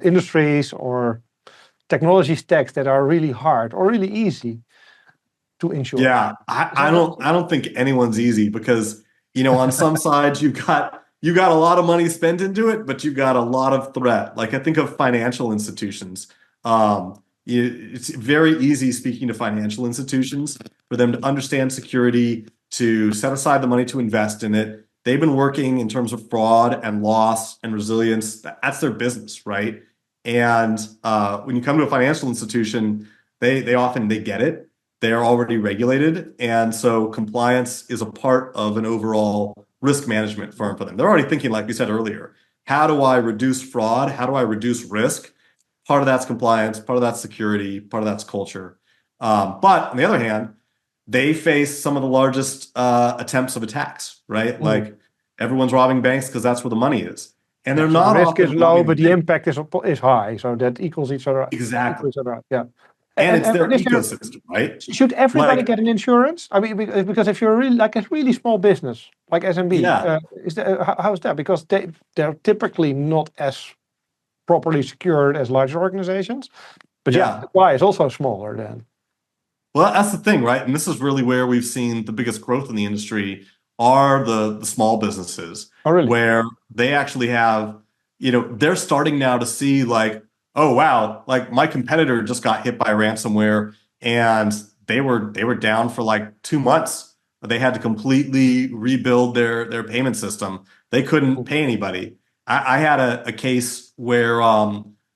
industries or technology stacks that are really hard or really easy to insure. Yeah, I don't think anyone's easy because on some sides you got a lot of money spent into it, but you got a lot of threat. Like I think of financial institutions. It's very easy speaking to financial institutions for them to understand security, to set aside the money to invest in it. They've been working in terms of fraud and loss and resilience. That's their business, right? And when you come to a financial institution, they often get it. They are already regulated. And so compliance is a part of an overall risk management firm for them. They're already thinking, like we said earlier, how do I reduce fraud? How do I reduce risk? Part of that's compliance, part of that's security, part of that's culture. But on the other hand, they face some of the largest attempts of attacks, right? Like everyone's robbing banks because that's where the money is. And they're not. The risk is low, but the impact is high. So that equals each other. Exactly. Yeah. And it's their ecosystem, right? Should everybody get an insurance? I mean, because if you're really like a really small business, like SMB, how is that? Because they're typically not as properly secured as larger organizations. But the pie is also smaller then. Well, that's the thing, right? And this is really where we've seen the biggest growth in the industry are the small businesses. Oh, really? Where they actually have, they're starting now to see like, oh, wow, like my competitor just got hit by ransomware and they were down for like 2 months. They had to completely rebuild their payment system. They couldn't pay anybody. I had a case where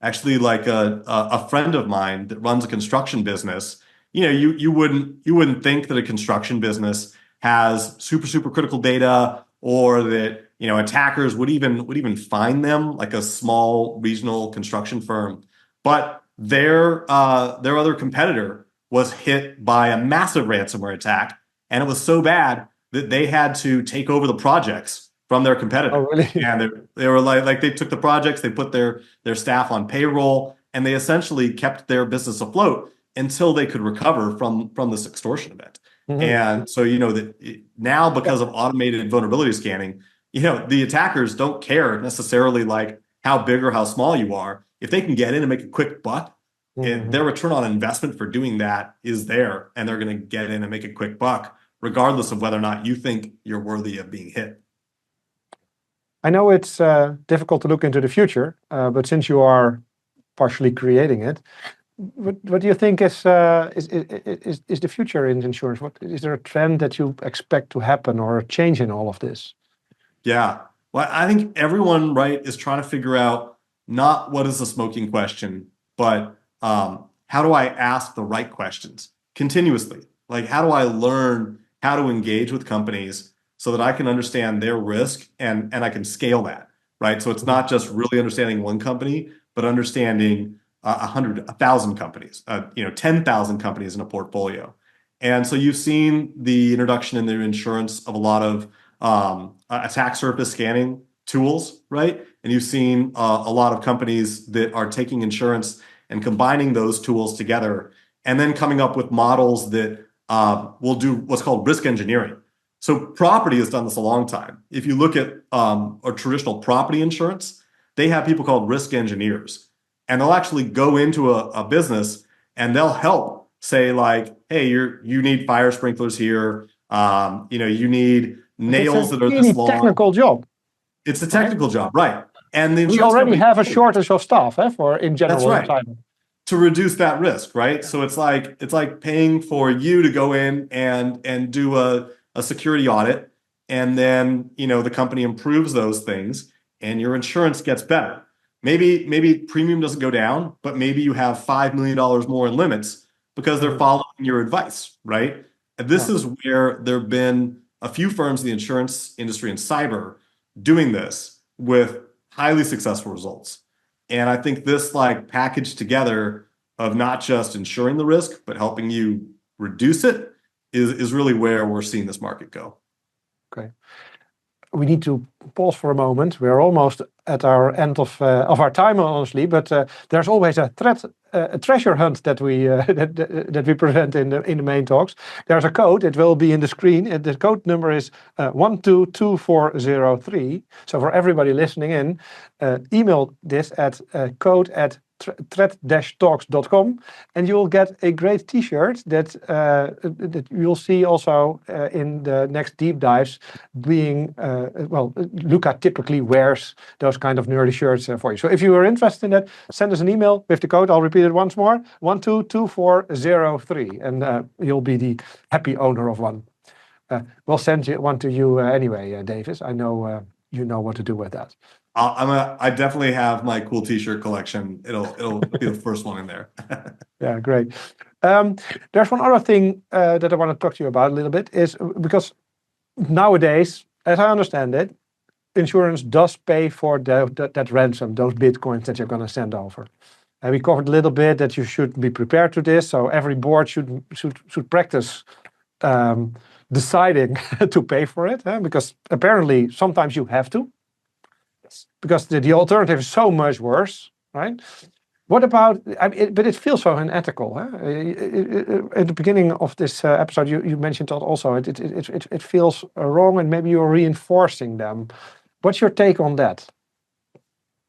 actually like a friend of mine that runs a construction business, you wouldn't think that a construction business has super critical data or that attackers would even find them, like a small regional construction firm. But their other competitor was hit by a massive ransomware attack, and it was so bad that they had to take over the projects from their competitor. Oh, really? And they were like they took the projects, they put their staff on payroll, and they essentially kept their business afloat until they could recover from this extortion event. Mm-hmm. And so, that now, because of automated vulnerability scanning, the attackers don't care necessarily like how big or how small you are. If they can get in and make a quick buck, mm-hmm. their return on investment for doing that is there, and they're going to get in and make a quick buck, regardless of whether or not you think you're worthy of being hit. I know it's difficult to look into the future, but since you are partially creating it, what do you think is the future in insurance? What is there a trend that you expect to happen or a change in all of this? Yeah, well, I think everyone, right, is trying to figure out not what is the smoking question, but how do I ask the right questions continuously? Like, how do I learn how to engage with companies so that I can understand their risk and I can scale that, right? So it's not just really understanding one company, but understanding 100, 1,000 companies, 10,000 companies in a portfolio. And so you've seen the introduction in the insurance of a lot of attack surface scanning tools, right? And you've seen a lot of companies that are taking insurance and combining those tools together and then coming up with models that will do what's called risk engineering. So property has done this a long time. If you look at a traditional property insurance, they have people called risk engineers. And they'll actually go into a business and they'll help say like, hey, you need fire sprinklers here. You need nails that are this long. It's a technical job. It's a technical job, right? And the we already have a shortage of staff for in general. That's right. To reduce that risk, right? So it's like paying for you to go in and do a security audit, and then the company improves those things, and your insurance gets better. Maybe premium doesn't go down, but maybe you have $5 million more in limits because they're following your advice, right? And this is where there have been a few firms in the insurance industry and cyber doing this with highly successful results. And I think this package together of not just ensuring the risk, but helping you reduce it is really where we're seeing this market go. Okay. We need to pause for a moment. We're almost at our end of our time, honestly. But there's always a treasure hunt that we that we present in the main talks. There's a code. It will be in the screen. The code number is 122403. So for everybody listening in, email this at code@threat-talks.com, and you will get a great T-shirt that you'll see also in the next deep dives. Being Luca typically wears those kind of nerdy shirts for you. So if you are interested in that, send us an email with the code. I'll repeat it once more: 122403, and you'll be the happy owner of one. We'll send one to you anyway, Davis. I know you know what to do with that. I definitely have my cool T-shirt collection. It'll be the first one in there. Yeah, great. There's one other thing that I want to talk to you about a little bit, is because nowadays, as I understand it, insurance does pay for that ransom, those bitcoins that you're going to send over. And we covered a little bit that you should be prepared to this. So every board should practice deciding to pay for it, because apparently sometimes you have to. Because the alternative is so much worse, right? What about? But it feels so unethical. Huh? At the beginning of this episode, you mentioned that also. It feels wrong, and maybe you're reinforcing them. What's your take on that?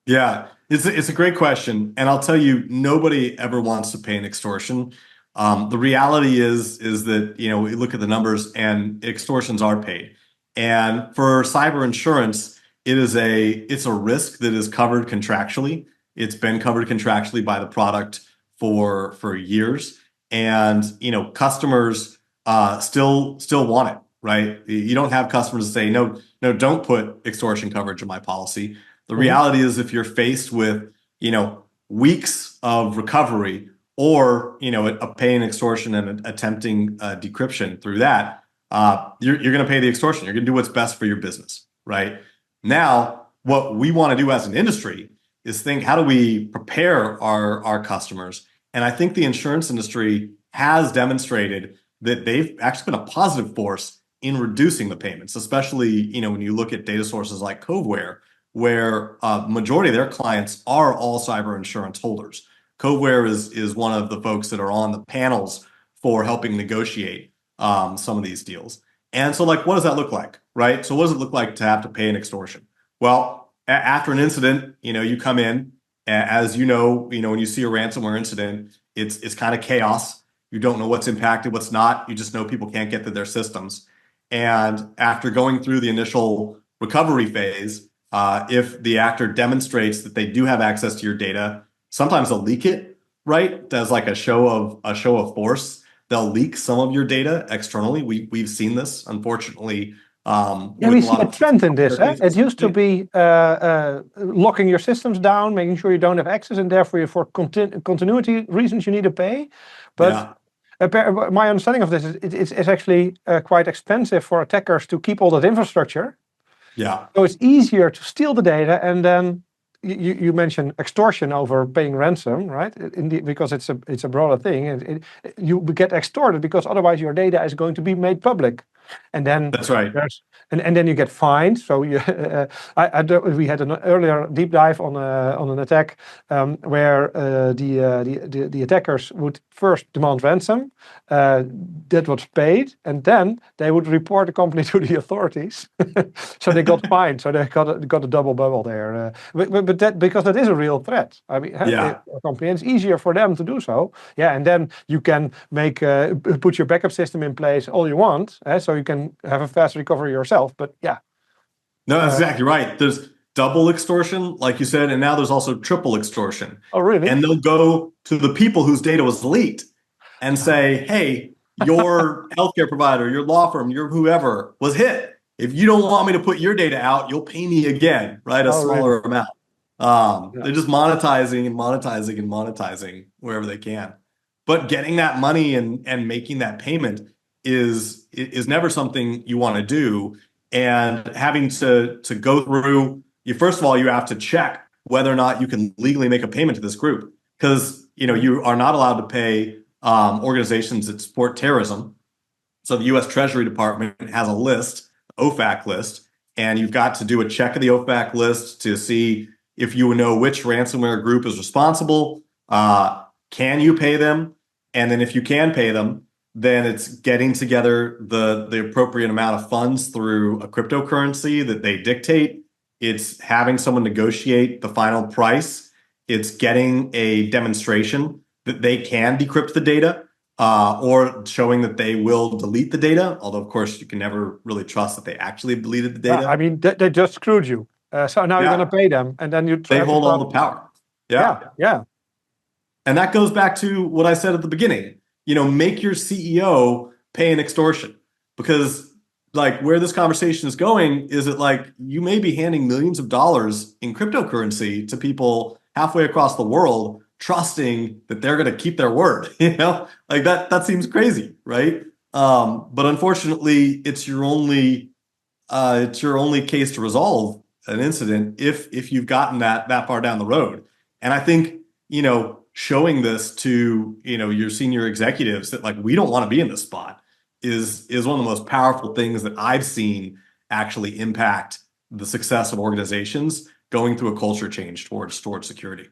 Yeah, it's a great question, and I'll tell you, nobody ever wants to pay an extortion. The reality is that we look at the numbers, and extortions are paid, and for cyber insurance, it's a risk that is covered contractually. It's been covered contractually by the product for years, and customers still want it, right? You don't have customers that say no, don't put extortion coverage in my policy. The reality is, if you're faced with weeks of recovery, or a paying extortion and attempting decryption through that, you're going to pay the extortion. You're going to do what's best for your business, right? Now, what we want to do as an industry is think, how do we prepare our customers? And I think the insurance industry has demonstrated that they've actually been a positive force in reducing the payments, especially, when you look at data sources like Coveware, where majority of their clients are all cyber insurance holders. Coveware is one of the folks that are on the panels for helping negotiate some of these deals. And so, what does that look like, right? So what does it look like to have to pay an extortion? Well, after an incident, you come in, as when you see a ransomware incident, it's kind of chaos. You don't know what's impacted, what's not. You just know people can't get to their systems. And after going through the initial recovery phase, if the actor demonstrates that they do have access to your data, sometimes they'll leak it, right? As like a show of force. They'll leak some of your data externally. We've seen this, unfortunately. We see a trend in this. It used to be locking your systems down, making sure you don't have access, and therefore for continuity reasons you need to pay. But my understanding of this is it's actually quite expensive for attackers to keep all that infrastructure. Yeah. So it's easier to steal the data, and then you mentioned extortion over paying ransom, right? Because it's a broader thing. You get extorted because otherwise your data is going to be made public. And then that's right. And then you get fined. So we had an earlier deep dive on an attack where the attackers would first demand ransom, that was paid, and then they would report the company to the authorities. So they got fined. So they got a double bubble there. But that, because that is a real threat. I mean, a company, and it's easier for them to do so. Yeah, and then you can put your backup system in place all you want, so you can have a fast recovery yourself. But yeah. No, that's exactly right. There's double extortion, like you said, and now there's also triple extortion. Oh, really? And they'll go to the people whose data was leaked and say, hey, your healthcare provider, your law firm, your whoever was hit. If you don't want me to put your data out, you'll pay me again, right? A smaller amount. They're just monetizing and monetizing and monetizing wherever they can. But getting that money and making that payment is never something you want to do. And having to go through, first of all, you have to check whether or not you can legally make a payment to this group, because you are not allowed to pay organizations that support terrorism. So the U.S. Treasury Department has a list, OFAC list, and you've got to do a check of the OFAC list to see if you know which ransomware group is responsible. Can you pay them? And then if you can pay them, then it's getting together the appropriate amount of funds through a cryptocurrency that they dictate. It's having someone negotiate the final price. It's getting a demonstration that they can decrypt the data, or showing that they will delete the data. Although, of course, you can never really trust that they actually deleted the data. I mean, they just screwed you. So now you're going to pay them, and then they hold all the power. Yeah. And that goes back to what I said at the beginning. Make your CEO pay an extortion, because where this conversation is going is that you may be handing millions of dollars in cryptocurrency to people halfway across the world, trusting that they're going to keep their word. That seems crazy, right? But unfortunately, it's your only case to resolve an incident if you've gotten that far down the road. And I think showing this to your senior executives that we don't want to be in this spot is one of the most powerful things that I've seen actually impact the success of organizations going through a culture change towards security.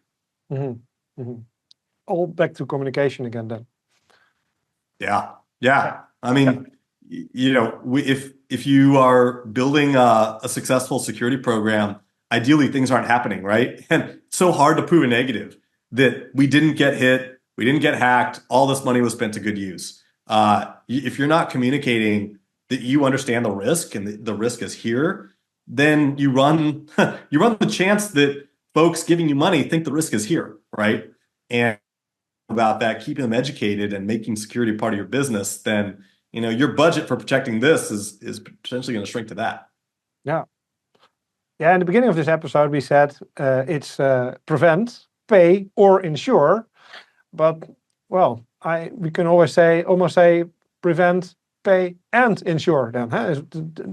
Mm-hmm. Mm-hmm. All back to communication again then. Yeah. I mean, if you are building a successful security program, ideally things aren't happening, right? And it's so hard to prove a negative that we didn't get hit, we didn't get hacked, all this money was spent to good use. If you're not communicating that you understand the risk and the risk is here, then you run the chance that folks giving you money think the risk is here, right? And about that, keeping them educated and making security part of your business, then your budget for protecting this is potentially going to shrink to that. Yeah. In the beginning of this episode, we said it's prevent, pay, or insure, but we can almost say prevent, pay, and insure. Then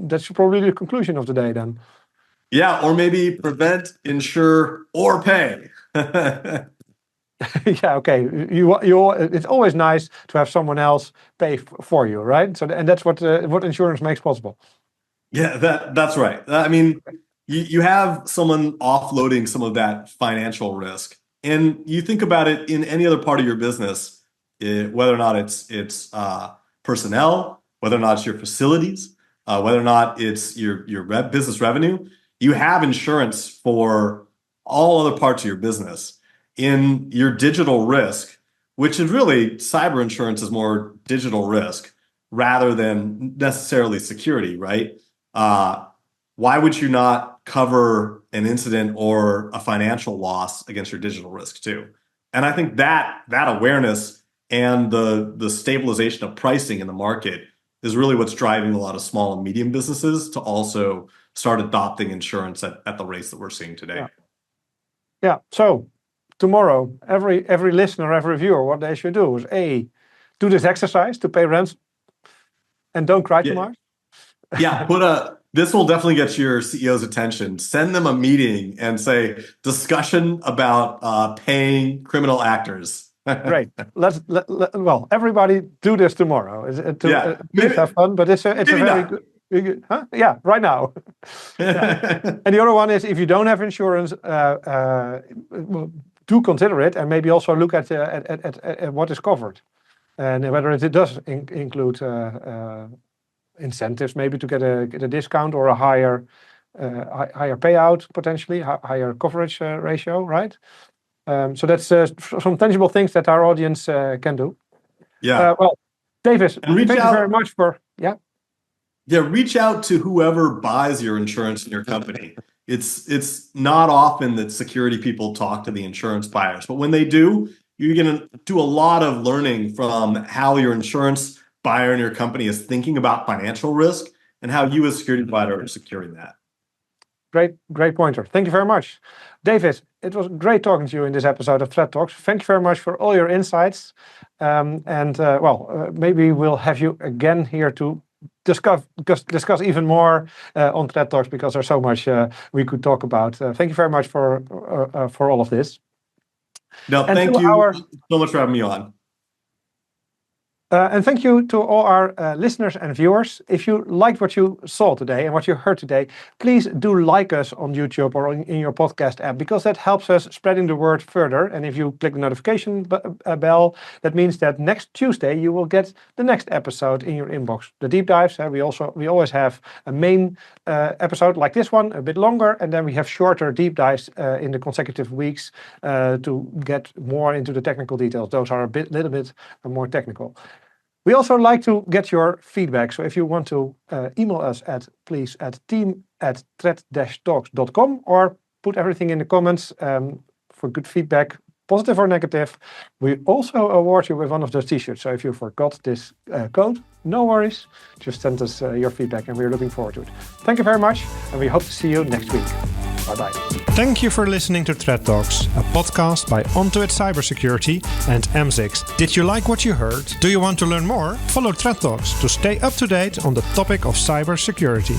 that's probably the conclusion of the day. Then, or maybe prevent, insure, or pay. Yeah, okay. It's always nice to have someone else pay for you, right? So, and that's what insurance makes possible. Yeah, that's right. I mean, you have someone offloading some of that financial risk, and you think about it in any other part of your business, whether or not it's personnel, whether or not it's your facilities, whether or not it's your business revenue. You have insurance for all other parts of your business. In your digital risk, which is really cyber insurance is more digital risk rather than necessarily security, right? Why would you not cover an incident or a financial loss against your digital risk too? And I think that awareness and the stabilization of pricing in the market is really what's driving a lot of small and medium businesses to also start adopting insurance at the rates that we're seeing today. Yeah. So tomorrow, every listener, every viewer, what they should do is do this exercise to pay ransom, and don't cry too much. Yeah, this will definitely get your CEO's attention. Send them a meeting and say discussion about paying criminal actors. Great. Well, everybody do this tomorrow. Please have fun, but it's a very good. Huh? Yeah, right now. Yeah. And the other one is, if you don't have insurance, do consider it, and maybe also look at what is covered, and whether it does include incentives, maybe to get a discount or a higher payout, potentially higher coverage ratio, right? So that's some tangible things that our audience can do. Yeah. Well, David, thank you very much for reach out to whoever buys your insurance in your company. It's not often that security people talk to the insurance buyers, but when they do, you're going to do a lot of learning from how your insurance buyer in your company is thinking about financial risk and how you as security provider are securing that. Great pointer. Thank you very much. David, it was great talking to you in this episode of Threat Talks. Thank you very much for all your insights. Maybe we'll have you again here to discuss even more on Threat Talks, because there's so much we could talk about. Thank you very much for all of this. No, thank you so much for having me on. And thank you to all our listeners and viewers. If you liked what you saw today and what you heard today, please do like us on YouTube or in your podcast app, because that helps us spreading the word further. And if you click the notification bell, that means that next Tuesday you will get the next episode in your inbox. The deep dives, we always have a main episode like this one, a bit longer, and then we have shorter deep dives in the consecutive weeks to get more into the technical details. Those are little bit more technical. We also like to get your feedback. So if you want to email us please at team@threat-talks.com, or put everything in the comments for good feedback, positive or negative. We also award you with one of those t-shirts. So if you forgot this code, no worries. Just send us your feedback, and we're looking forward to it. Thank you very much, and we hope to see you next week. Bye-bye. Thank you for listening to Threat Talks, a podcast by Onto It Cybersecurity and M6. Did you like what you heard? Do you want to learn more? Follow Threat Talks to stay up to date on the topic of cybersecurity.